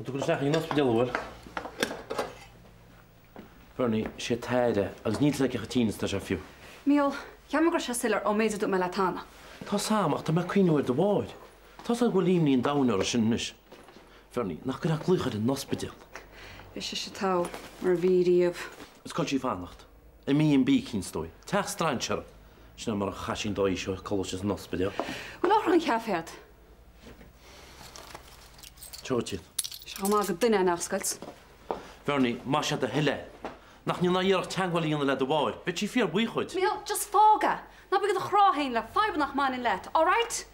Tu go seach nos bedelhfuil. Bernie, sé taide, agus níl le chatínas tá sé fiú. Míl, ceam go se silar ó méidir me letána. Tá samach tá me cuiinúir do bháid. Tá a go líimníon dánar a sin nuis. Bernie, nach go gluchad in nos bedel. Is se tá mar bhíríomh. Is coil sí fannacht. I míon bí cín stoi. Teach strainsear. Sinna mar a chasin dóí seo colise nos bedel. Bhfuil áthar an ceafhead. Teoitiad. Se má go duine nachscailt. Bernie, má sé a heile. Nach ní naíarach teanghilíonna le do bháid. Bit sí fíor buíchuid. Míl, just fága. Na bigad a chráhéin le feibannach man in let, all right?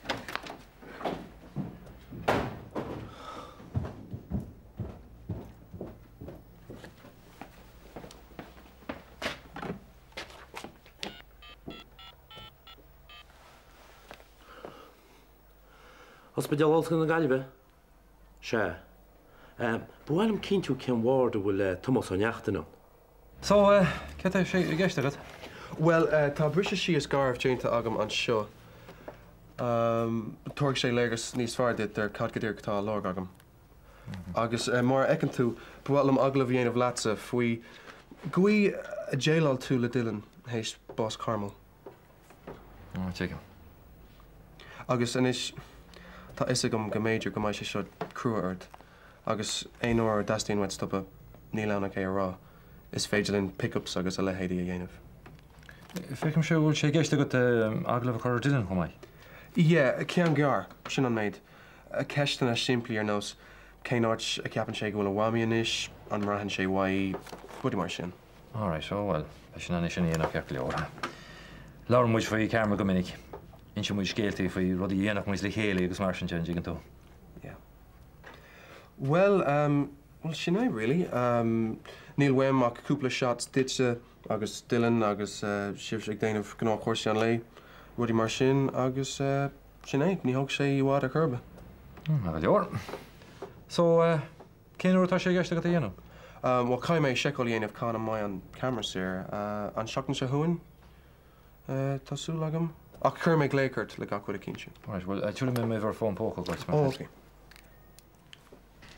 Os bedel olsgan na galbe? Se. Bhfuilm cinntiú cin bhórda bhfuil Thomas an neachtainna. So, ce sé I gceiste agad? Well, tá brise sí is garbh déanta agam an seo. Tuairg sé léagus níos fearrdaid ar cadgadíir tá lág agam. Agus mar ecinn tú, bhfuilm aglah dhéanamh leatsa faoi gui a déaláil tú le Dylan hééis Bás Carmel. Tuigim. Agus inis tá is agam go méidir go mbeidh sé seo cruúirt. Agus éon uair dastíon wet stoppa níl anna é rá. Is féidirlinn pickups agus a lehéadí a dhéanamh. Féicim sé bhfuil sé gceiste go aglah chuir Dylan chomh maiid? Ie, cean gar, sin an méid. A ceistan a siimplí ar nós, cé áit a ceapan sé go bhfuil bhhaimí inis, an marthann sé bhaí budi mar sin. All right, so well, sin an sin dhéanamh ceach leor. Láir muid faoi cearma go minic. In sin muid scéaltaí faoi rudí dhéanamh muid le chéala agus mar sin jigan tú. Yeah. Well, sin é, really. Níl weim ach cúpla shots ditse agus Dylan agus sibh ag déanamh gná chóirse an lei, rudí mar sin agus sin é, ní thug sé I bhád a churbe. Go leor. So, cén uair tá sé gceiste go dhéanamh? Well, cai mé seicáil dhéanamh cána mai an camera sér, an seachtain se thuin tású agam. Ach chur mé léicart le gachfuid a cinse. Right, well, túla mé bhar fón pócail goit. Oh, okay.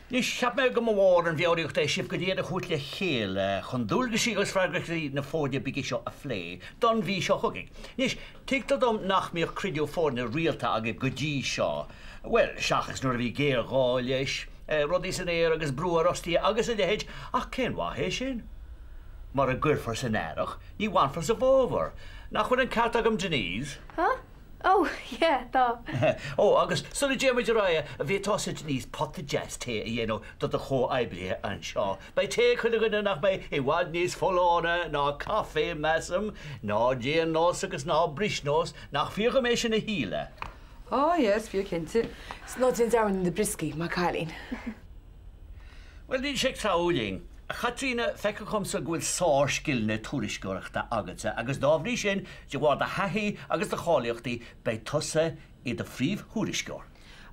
Nis heb me go mór an bheoríocht é sib go dtéad a chuút le chéile chun dúlga sí agus freigrachtaí na fóide bigi seo a phlé, don bhí seo chugaigh. Nis tictad dom nach míoch cridiú fórna rialta agad go dtí seo. Well, seachas nuair a bhí géir gá leis, rudí san éir agus brú a rostí agus a lehéid ach cén bhathé sin. Mar a gurfar san éireach, ní bhainfar sa bhóbhar. Nach chuir an ceart agam Denise? Huh? Oh, yeah, tá. Oh, agus sulla déimiid raya a bhí tosaid níos potta jazz té a dhéanú do a chó eibrithe an seo. Bei té chuile gona nach mé I bhhaid níos fólána ná caffé measam, ná déan nós agus ná brisnós nach fíocha mé sin na híle. Oh, yes, fíor cinnte. Snod in down the brisky, má Cailín. Well, ní sé táúling. Chatrina feice chum sa ghfuil sáircilne túrisceireachta agatsa agus dábhrí sin de bhhar a hathaí agus a chálaíochtaí bei tusa I do phríomh thuairisceoir.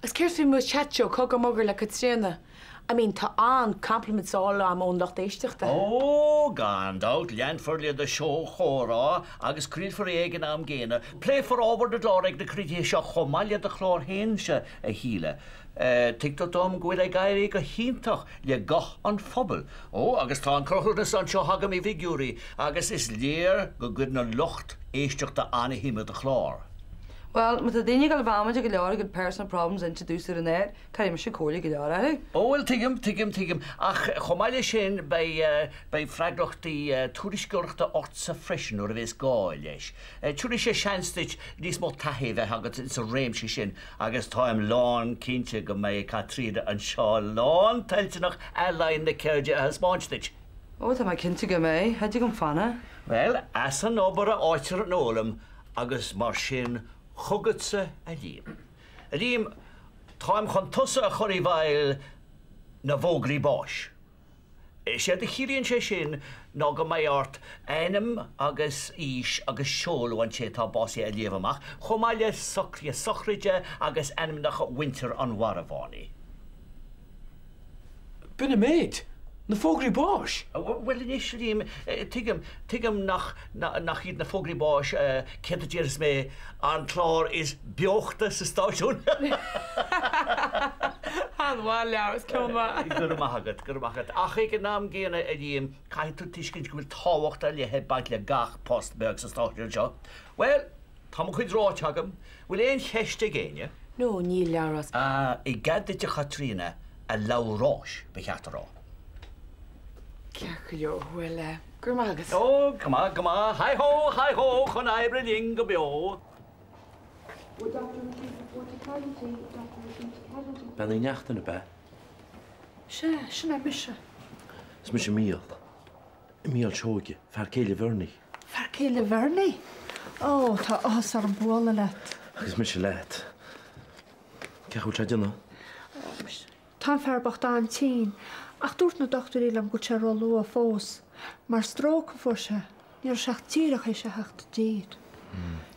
Agus céir fí mu chatseo cogur mogur le Catriona. I mean, tá an compliments all am ón locht éisteachta. Oh, gandát, leanfar le de seo chórá agus críd for éigen am géine. Plé for ábhar de láraigh de crídhé seo chomáile de chlár héin se a híle. Tictá dom ghuiil a gaiir go híntach le gach an phobal. Oh, agus tá an crochúdas an seo hagam I bhígiúí, agus is léir go gud na locht éisteachta anna híime de chlár. Well, met de dingen al van met je good personal problems introduced in there. Kan je me kool je daar, Oh, well, tigam. Ach, chomáile sin bei freigrachtaí túrisceoireachta ortsa freisin or a bhés gá leis. Túris sé seanstid níos mó taithí bheith agat sa réimse sin agus táim lán cinnte go mé Catriona an seo lán tailteach ealainn na ceirde a spáinstid. Oh, tá mai cinnte go mé, had you gone fanna? Well, as an obair a áitir an ólam agus mar sin chugadsa a líam. A líam táim chun tusa a choirí bhail na bhógraí báis. Sé de chiíonn sé sin ná go mé ort einam agus ís agus seolú an sé tá básaí a léamach, chomáile socrí a sochraide agus einam nach winter an warabhánaí. Bine méid. Na fógraí báis? Well, inis líam, tigam nach iad na fógraí báis cinnta déiris mé an chlár is beochta sa stáisiún. Anhá leabhas cumá. Gur maithagad. Ach ag an nám géana a dhéim caiú tuiscint go bhfuil táhachtta le headbaint le gach postberg sa stáisiúil seo. Well, tá chuid ráit agam, bhfuil éon cheiste géine. No, ní leabhas. I gadite Chatrína a láráis be cheatarrá. Ceach leo bhfuil gur mágus. Ó, cumá, hi-ho, chun ébre ling go beo. Ben í neachtain na be. Sinna mise. Is mu sé míal. Míal seoige, fear céile bhirnaí. Fer céile bhirnaí? Ó, tá as ar an bóla leat. Agus mu sé leit. Ceachú sé duna? Tá fearbacht an tí, ach dúirt na doctorí am go sé rollú a fós, mar stróca fu se, níor seach tíirech é se heachta díad.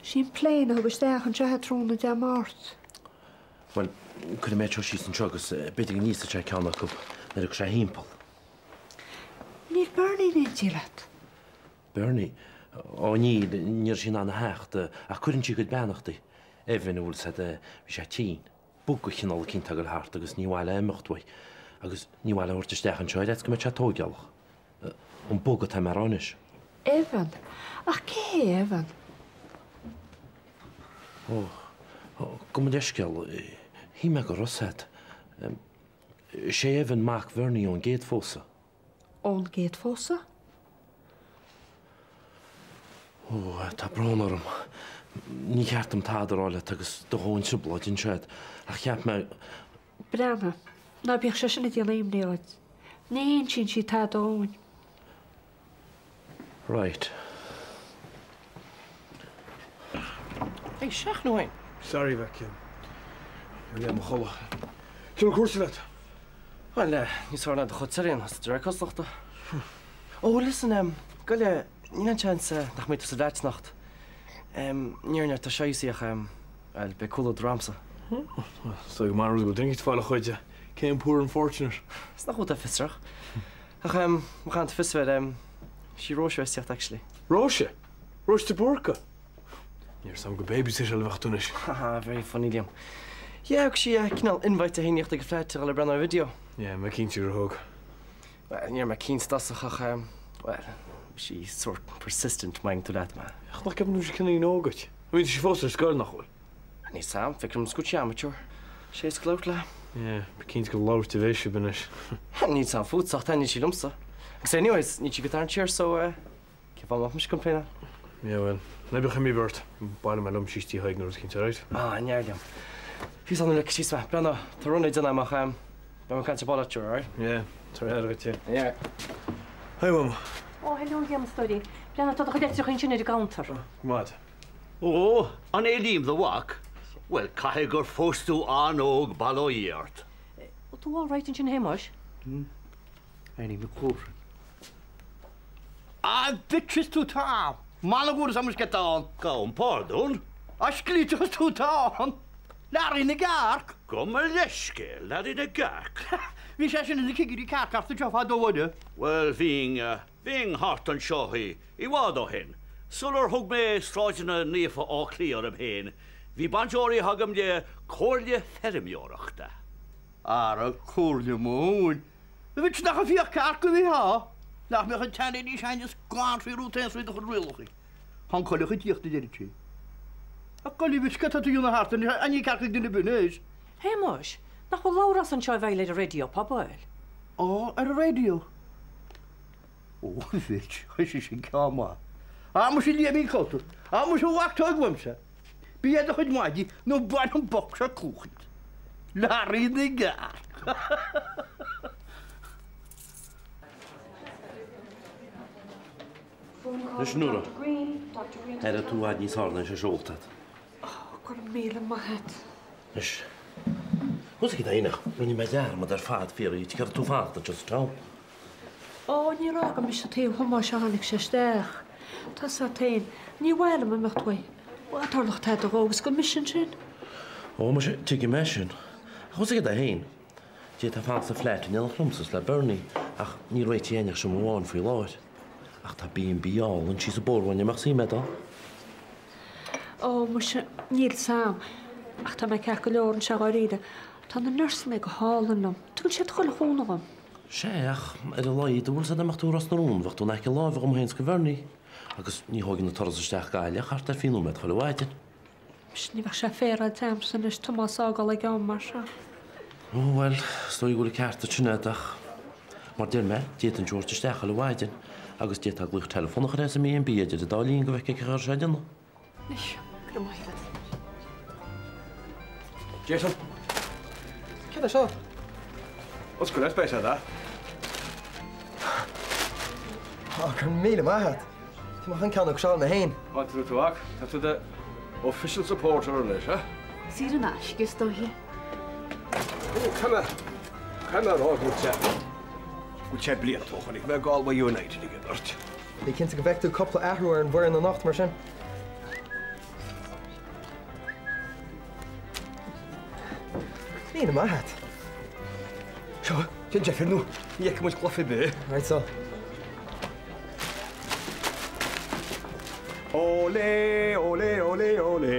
Sin pléin a bhuisteach an tethe trúna de mát. Well, chud méid seo sí an segus beidir níos a sé ceannach go na ag sé hímpel. Níl Bernie ní tíilet. Bernie, ó níor sin anna hecht a chuann si go benachtaí. Éhhain bhfuil sa bhí sé tí. Bug chinál cinnta go háart agus níháile imimechthaid, agus níháile ortaisteach an seoid go me se tógealach. An bugad tá marránis. Evan? Ach cé Evan? Go mu deisceal, hí me go roshead. sé éhan mac bhirnaí ón géad fósa. Ón géad fósa? Ó, tá bránarm. Ní cheartm tádaráile agus do háin sublaidin sead. A cheap me... Brana, na bíoh sé sinna díalaim néoid. Níon sin si tá dóin. Right. Hey, seach nó hain. Sorry, Becky. You're getting chola. Can we course that? Well, ní sá na de chutaríon has dre coslachta. Oh, listen, go le ní chance nach mé sa bheitsnacht. Níorne tá séíach be cool dramsa. So mar go drink fáil chuide. Céim poor unfortunate. Is nach goed a fistrach. Ach, we gaan het vissen she roosje westjacht actually. Roosje? Roosje de Borka? You're some good babies is al wacht doen is. Haha, very funny Liam. Yeah, ik zie knal invite heen niet gefluit ter alle brand video. Yeah, my kindje er ook. Well, near my keen stassig well, she's sort persistent mind to that man. Ach, nog heb nu ze kunnen nog goed. Weet je foster school nog wel? Nee, Sam, fik hem scootje amateur. She's gloutla. Yeah, my kindje kan lauw te wezen ben is. Niet zo'n voet zacht en niet je lumsa. Ik zei anyways, niet je guitar chair so ik heb al nog mis complainen. Ja, wel. Dan heb je geen meer beurt. Bijna mijn lumsjes die heen naar het kindje uit. Ah, nee, Liam. Wie zal nu lekker zien, Brenda, te ronden dan mag ben we kan je ballen right? Ja, terwijl het je. Ja. Hey, mama. Oh, hello, Liam Study. Brenda, tot ik dit in de counter. Wat? Oh, an élim the wak. Well, caigur fóstú an óg baloíart. Tú all right in sin héimeis? Any me cófrin. Ah, bitches tú tá. Malagur sam get on. Gaum, pardon. Asclítus tú tá. Larry na garc. Gom a leisce, Larry na garc. Vi sé sin in kigir car after job dóide. Well, ving hart an seoí, I bhád ó hen. Sular thug mé stráidena níofa á clíar am héin. Bhí banjóirí hagam le cóirle ferimióireachta. Ar a cóirle mún. Bhí nach a bhíoh car go bhí há. Nach me an tanna ní seinas gáin fí rútéin frí do rilachaí. Han chola chu díochtta déirití. A golí bhí scata tú na hart aní carcha duna bunéis. Héimeis? Nach bhfuil láras an seo bhéile a radio, Pabáil. Ó, ar a radio. Ó, bhít, chuisi sin cáma. A mu sin líamí cotur. A mu sin bhachtá gomsa. Bí a chuid maidí nó bain an box a cúchit. Larry na gar. Nus nura. Era tú a níos hána sé seoltad. Gur míle maithe. Nus. Hús a einach, runni me dear ma ar fad fyrir, í gur tú fáta just tá. Ó, ní rága mis a tíom humá se hánig sé steach. Tá sa tain, ní bhile me mechthaid. Bhátarlach te a rógus go mission sin? Ó, ma sé tuigi me sin. Hús a hain. Dé tá fáta fleit in chlumsas le Bernie, ach ní réit einach sem bháin frí láid. Ach tá bíon bíál an sí sa bórhain amach sí medal. Ó, mu se níl sam. Ach tá me ceach go leor an se gáíide. Tá na nurse me go hálannom. Tuil sé chuil chunagam. Seach ar a leid bhfuil sa amachúras narún, bhacht tú neice lábh go héins go bhharnaí, agus ní háginn na tarasisteach gaile chart ar finúmed chuil bhhaidin. Bis ní bheith sé féra Jameson is Thomas ágal le gan mar se. Well, stoi gola ceartta sinnéach. Mar dir me, diet an George isteach chuil bhhaidin, agus diet a gluch telefónach ar sa mí an bíidir a dálíonn go bheith ar sé dina. Nis, gur maithad. Jason. Cad seo? Os go leis da? Gur míle maithad. Tá mar an ceannach seán na hain. What tú túach? Tá tú de official supporter leis, ha? Sir an as, gus dó hi. Canna rá go te. Go te blian tóchan ik me Galway United i gydart. Bhí cinnta go bheictú coppla ahrúar an bhar na nacht mar sin. Míle maithad. Seo, tin Jeffrey nú, níic muid gloffi be. Right so. Ole, ole, ole, ole,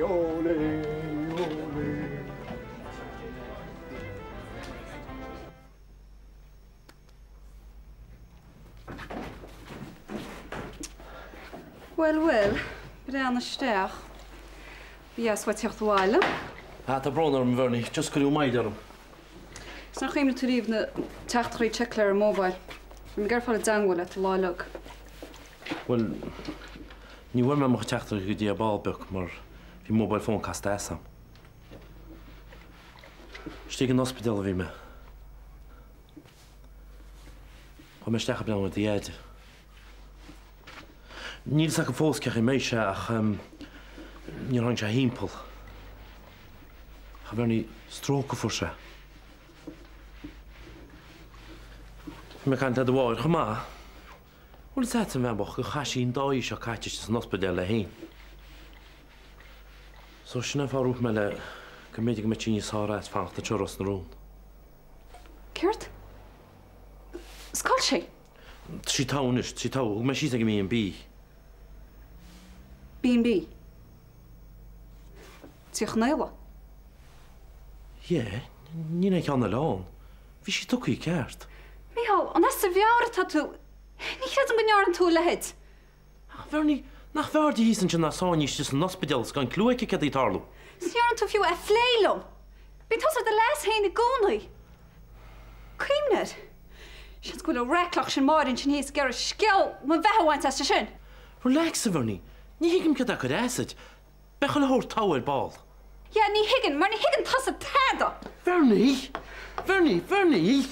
ole, ole. Well, byd an ysteach. Fi as wa teocht wael. Tá brónar am bhharnaí, just goú maid arm. Sna chymryd tu rif na teachtroi checkler ar mobile. Fi'n gerfal y dangwal at y lailog. Well, ní bhfuil me mo teachtar go dtí a ballbeach mar bhí mobile phone casta sam. Stig an ospidal a bhí me. Tá me steach blan a dhéide. Níl sa go fósceach I méise ach níl hang sé hímpel. Cha bhharnaí stróca fuair se. Me can te bháir chumá. Bhfuil sa mebach go chaisín dáí seo caiite san ospidal le hain. So sinna fáúch me le go méidir me tíine sáráid fácht a teras na rún. Ceart? Scal sé? Sí tánis, sí tá, me sí go mí an bí. B&B? Tíoch naila? Ie, ní na ceanna lán. Bhí sí tucaí ceart. Michal, an as sa bhear tá tú. Ní chéad an gnear an tú lehead. Bharnaí, nach bhhardaí hísan sin na sáinis just an ospidal gan clúice cad í tarlú. Snear an tú fiú a phléilm. Bí tos ar de les hain na gúnaí. Cúimned. Sin go le reclach sin márin sin híos gar a scill ma bhehaint as sin. Relaxa, Bharnaí. Ní hiigim cad a chud ésid. Bechal hór táir ball. Ja, ní higgin, mar ní higgin tas a teda. Bharnaí! Bharnaí!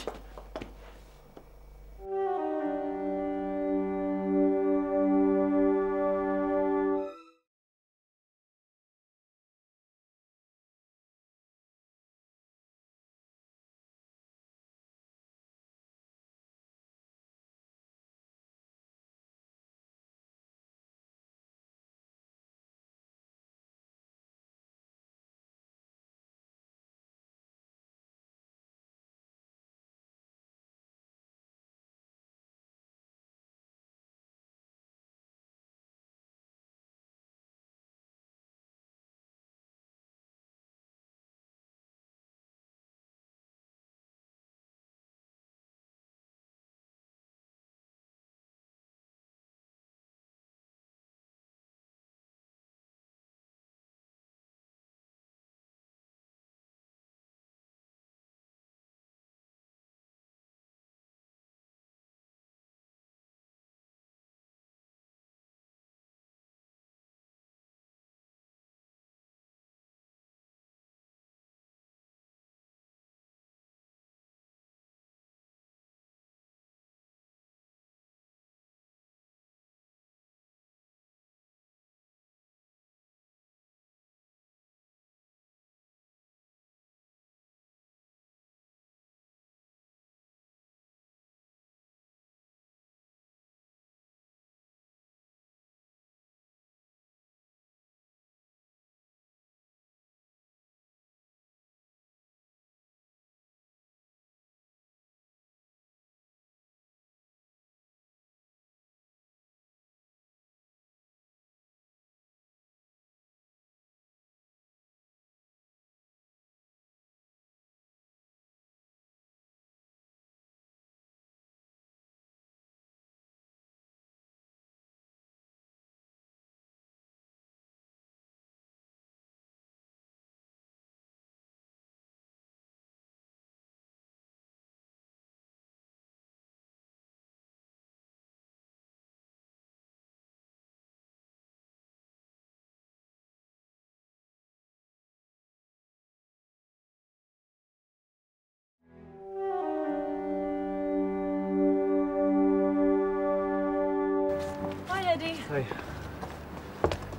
Hi.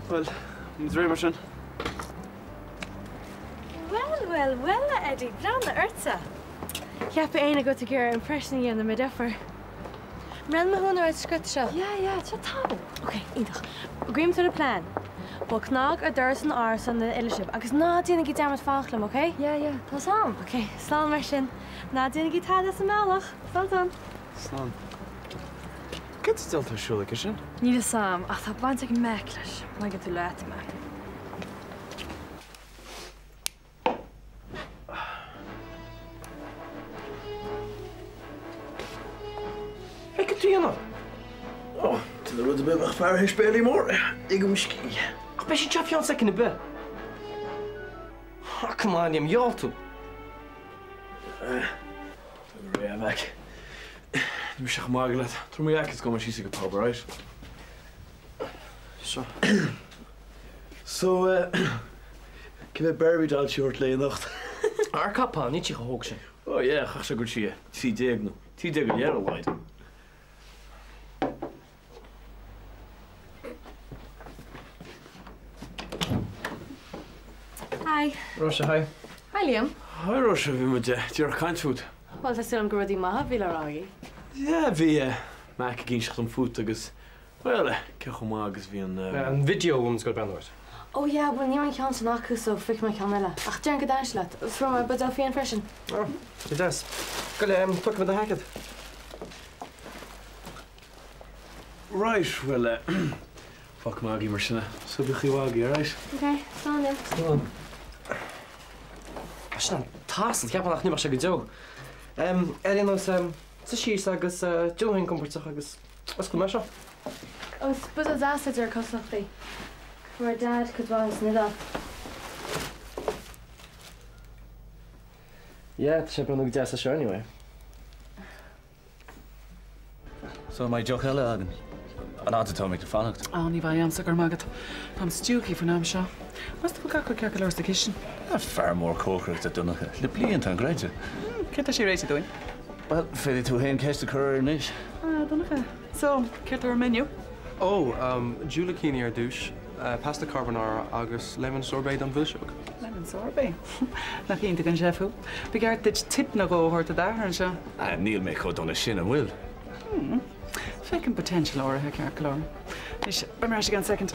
Well, it's very much in. Well, Eddie, bran na ursa. Ceap éana go gur impression í na mé defar. Ran me húnar ag script seo. Ja, tá tá. Ok, íntach. Agreement to the plan. Bol knág a durs an áras an na iliship, agus ná dína gí dearmad fáchlam, ok? Ja, tá sam. Ok, slán mar sin. Ná dína gí táda sa meálach. Slán. Slán. Get still to show like sin? Ní a sam, ach tá bant ag meclas. Má go tú leit me. Oh, to the road a bit of fire hish barely more. Ik go ski. I bet you chop you on second a bit. Oh, come on, I'm y'all too. Yeah, Mac. Du bist echt magelet. Toen moet je eigenlijk komen als je zich op right? So, can I bury down shortly enough? Ar kappa, niet je gehoogse. Oh ja, ga zo goed zien. Zie dig nu. Zie dig een jaren light. Hi. Rosa, hi. Hi, Liam. Hi, Rosa, wie moet je? Tjur kind food. Wel, tá sim go dtí maithe bhí le rágaí. Ja, wie maak ik eens om voet agus. Wel, kijk hoe maar eens wie een video om te gaan Oh ja, bhfuil níor an ceann san acu so fic me ceann eile. Ach dean go dáis leat, from a bud fion freisin. Oh, it does. Go tuck with the hacket. Right, well, fuck Maggie mar sinna. So be chiwagi, right? Okay, slán Liam. Slán. Sin tas ceapach ní mar se go deo. Erin os sa síos agus dúhain compórtach agus go me seo. Os bud a dása ar cosachtaí. Mar dad could bhá nidá. Yeah, tá sé brenn deasa seo anyway. So my joke hella agam. An autotomic to fannacht. Ní bhaid am sagur magad. Tá stúci fan am seo. Mas tú gacha cear leir sa kitchen? Far more corporate at Dunacha. Le bliant an greide. Ce tá sé rééis doing? Well, féidir tú hain ceist a chur níos. Dunacha. So, ceir ar menu? Oh, Giulicini ar dúis, pasta carbonara agus lemon sorbet don bhilseog. Lemon sorbet? Nach ionta an sefu. Begeart dit tip na ggóthirta d an seo. Níl mé chud donna sin an bhfuil. Fecin potential áirithe cear chlár. Is bim mar gan second.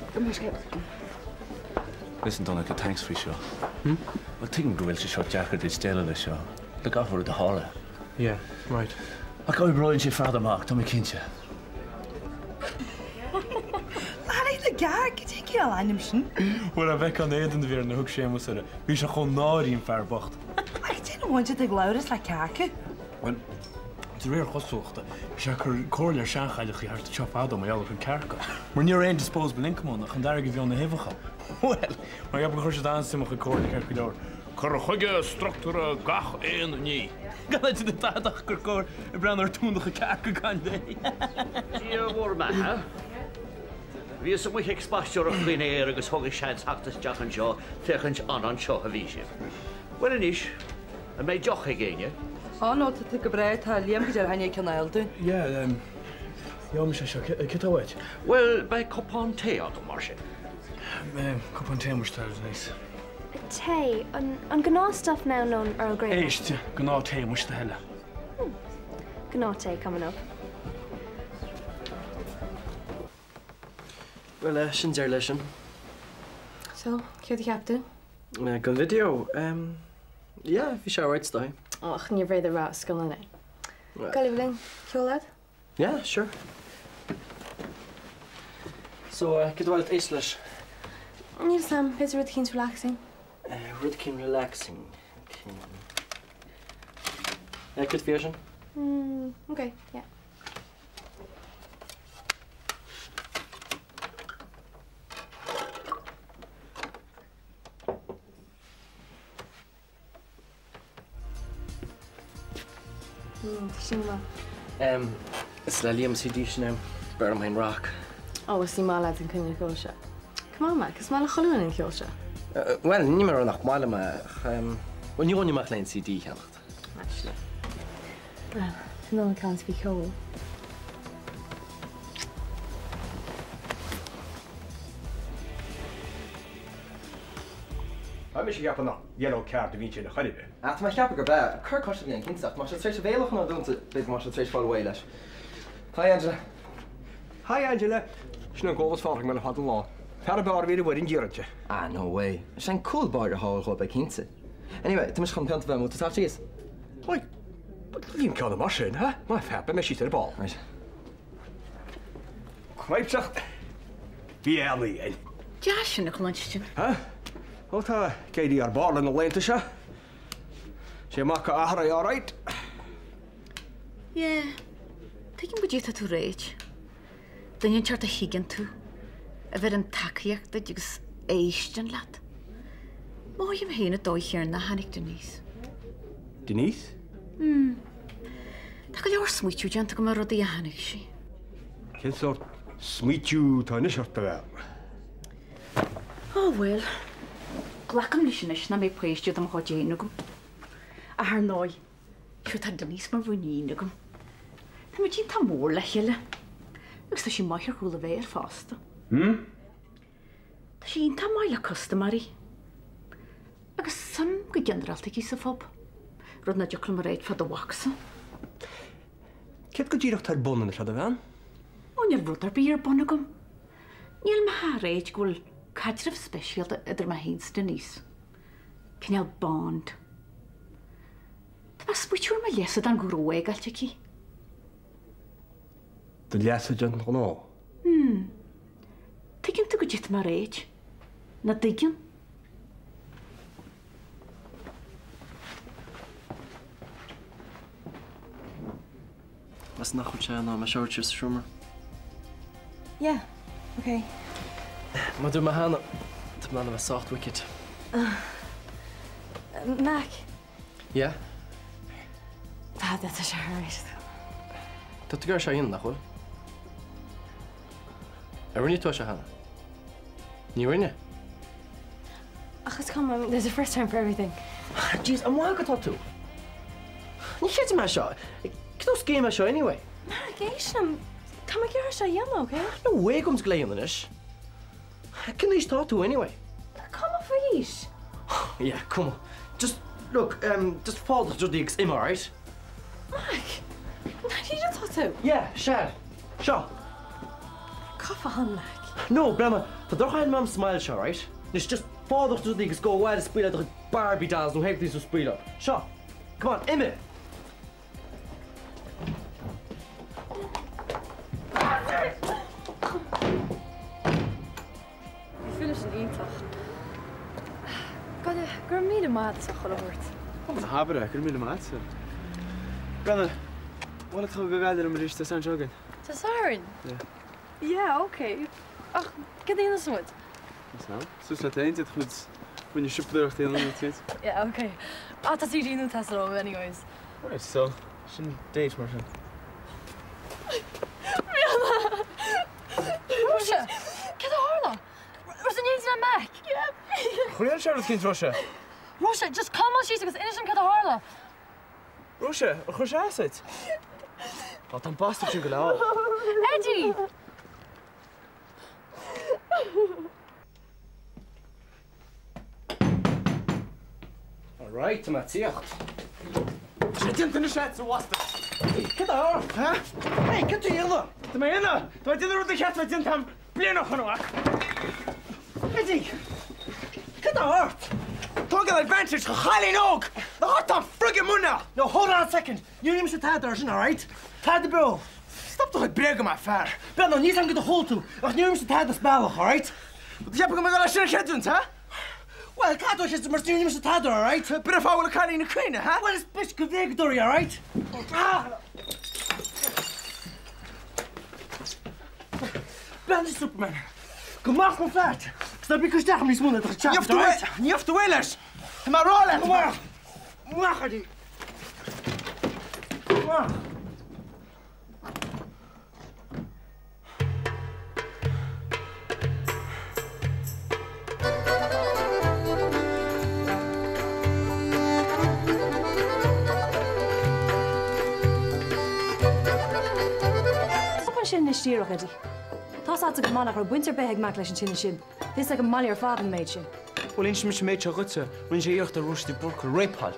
Listen, Donna, thanks for sure. Well, think go bhfuil se seo deachar did stéile le seo. Le gafar de hála. Yeah, right. A go broin sé fad amach, tá mé cinse. Láí le gar go dtí ce anim sin? Well, a bheith an éan de bhíar na thug sémas ar. Bhí se chun náirín fearbocht. Ag tí bhainte ag leiras le ceacha? Well, de réir chosúachta. Se chur cóir seanchailech í hart chopádom a eall an cearca. Mar níor aon disposable income nach an dar go bhíon na hifacha. Well, mar gab chuir se dásimach a cóir cear go leir. Chur chuige structúra gach éon ní. Gaid de táach gur cóir I brenn ar túnach a cearca gan dé. Tí bhór me, ha? Bhí sa mu expáisiúr a chluinéir agus thugus seid achtas deach an seo fechant an seo a bhí sin. Well inis, a méid deoch a géine. No, tá go breid tá Liam go ar haine cenailú. Yeah, me se seo citáhaid? Well, bei copán té á mar sin. Copán té mar stáir níos. Té, an gná stuff now known Earl Grey. Éiste, gná té muiste heile. Gná té coming up. Well, sin dear lei sin. So, céir ceapú? Gon video, yeah, bhí se right stoi. Ach, ní bhéidir rá scoilna. Galibhlinn, ceolad? Yeah, sure. So, go bhfuil éis leis? Níl sam, beth rud cíns relaxing? Rud cín relaxing. Good version? Okay, yeah. It's le Liam CD now. Birmingham Rock. Oh, is ní má leid an cynnig go se. Come on, Mac, is má le choúin in ceol se? Well, ní mar nach máile me. Well, níhain amach lein CD cheannacht. Actually. Well, no one can't be cool. I'm just yapping up yellow card to meet you in the honey. At my cap go ba, Kirk caution again, kinstach, mas treis available no don't big mas treis fall away lash. Hi Angela. Hi Angela. She's go was falling with a hot law. Had about really what in Germany. Ah, no way. She's cool bar the hall by kinse. Anyway, Thomas kan pant van moeten talk is. Like, but you can the machine, huh? My fat, but she's to the ball. Right. Quite so. Yeah, we. Josh in the lunch. Huh? What Katie are ball in the lane to show. She maka ahra all right. Yeah. Taking budget to rage. Then you chart a higgin too. A bit an takiak that you Eishtyn lad. Mo ym hyn y doi here na hannig Denise. Denise? Da gael o'r smwytio jan ta gymar rodi a hannig si. Cyn sort smwytio ta nis o'r fel. Oh, well. Glacam nisinish na me pweistio dam chod jenugum. A har noi. Siw ta Denise mar fwynynugum. Ta me ti'n ta môr lechile. Ys ta si moich ar hwyl y fe ar fasta. Ta si un ta moel a customary. Agus sam go generalta í sa fob. Rod na jocl mar reid fad a waxsa. Ced go dírach tar bon yn y llad o fan? O, ni'r rwyd ar byr bonagum. Ni'r ma reid gwwl cadraf special ydr ma hyn's Denise. Cynnal bond. Ta ma sbwytiwr ma liesad an gwrweg al ti. Dy liesad yn hwnnw? Digyn ty gwyd ma reid. Na digyn. Was nach goed zijn aan mijn shortjes schummer. Yeah, okay. Maar doe mijn handen. Het man was soft wicked. Mac. Ja? Dat is hard. Dat de girl in dag hoor. Er niet was gaan. Niet winnen. Ach, it's come. There's a first time for everything. Jeez, I'm welcome to too. Niet shit in my shot. Knos game show anyway. Margation. Come and get her yellow, okay? No way comes Glenn on this. Can these talk to anyway? Come on, please. Yeah, come on. Just look, just follow the digs, am I right? Mac, I need to talk to. Yeah, Shad. Shaw. Cough on, Mac. No, Brahma, for the hand mom smile, Shaw, right? It's just follow the digs, go away to spill out the Barbie dolls, no help these to spill up. Shaw, come on, Emma. Gur mí maat a chohort. Na habre, gur mí maat. Brenna, wala go gaile am riste San Jogan. Ta Sarin? Yeah, okay. Ach, get in the sword. Nou, sus na teint het goed. When you ship terug tegen het. Yeah, okay. Ah, ta sie nu test over anyways. Right, so, shouldn't date more. Russia, get a harla. Russia needs a Mac. Yeah. Goeie Charlotte kind Russia. Russia, just come on, she's because innocent get a harla. Russia, hoe is het? Wat dan past het je gelauw? Eddie. All right, Matthias. Zit in de chat, zo was het. Get out, huh? Hey, get to hier. De mijne. Wat je er de chat met in hem. Blijf nog genoeg. Eddie. Get out. Talk an advantage, Khalin Oak! The hot on friggin' munna! No, hold on a second. You need to tad there, all right? Tad the bill. Stop toch het breken, my fair. Ben nog niet aan de hold toe. Ach, nu moet je tad de spel, all right? Wat heb ik me wel een shit doen, hè? Well, ik had toch eens maar nu moet je tad all right? Ben of oude kan in de queen, hè? Well, it's bitch gewegen door, all right? Ah! Ben de Superman. Kom maar, kom vet. Snap je kust tegen mijn smonden te chappen, niet of de willers. Maar rollen. Kom maar. Mag die. Kom maar. Sin is tíach Eddie. Tás á go manach ar winter beheag mac leis an sin sin. This ag an maiir fadan méid sin. Well, inch mis méid se rute, when sé íocht a rústí burca répal.